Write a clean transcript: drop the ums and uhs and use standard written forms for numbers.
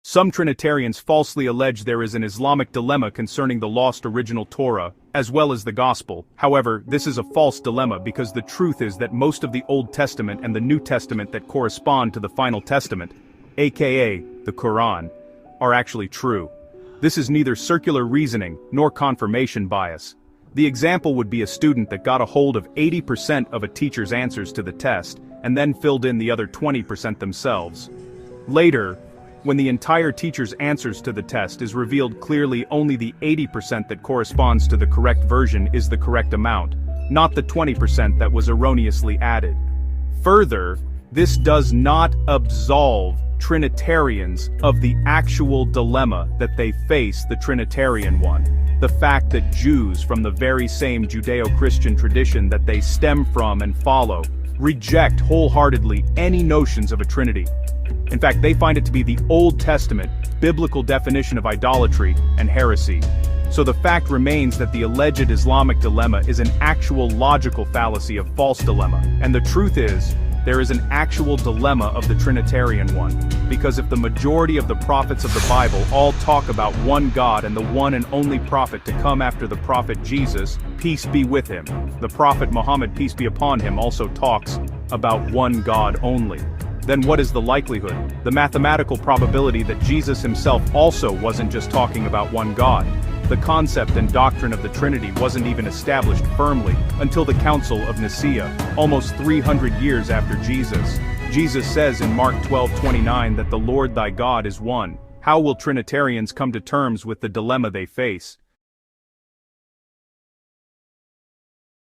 Some Trinitarians falsely allege there is an Islamic dilemma concerning the lost original Torah, as well as the Gospel. However, this is a false dilemma because the truth is that most of the Old Testament and the New Testament that correspond to the Final Testament, aka the Quran, are actually true. This is neither circular reasoning nor confirmation bias. The example would be a student that got a hold of 80% of a teacher's answers to the test, and then filled in the other 20% themselves. Later, when the entire teacher's answers to the test is revealed clearly only the 80% that corresponds to the correct version is the correct amount, not the 20% that was erroneously added. Further, this does not absolve Trinitarians of the actual dilemma that they face, the Trinitarian one. The fact that Jews from the very same Judeo-Christian tradition that they stem from and follow reject wholeheartedly any notions of a Trinity. In fact, they find it to be the Old Testament, biblical definition of idolatry and heresy. So the fact remains that the alleged Islamic dilemma is an actual logical fallacy of false dilemma, and the truth is, there is an actual dilemma of the Trinitarian one, because if the majority of the prophets of the Bible all talk about one God and the one and only prophet to come after the prophet Jesus, peace be with him, the prophet Muhammad, peace be upon him, also talks about one God only, then what is the likelihood, the mathematical probability that Jesus himself also wasn't just talking about one God? The concept and doctrine of the Trinity wasn't even established firmly until the Council of Nicaea, almost 300 years after Jesus. Jesus says in Mark 12:29 that the Lord thy God is one. How will Trinitarians come to terms with the dilemma they face?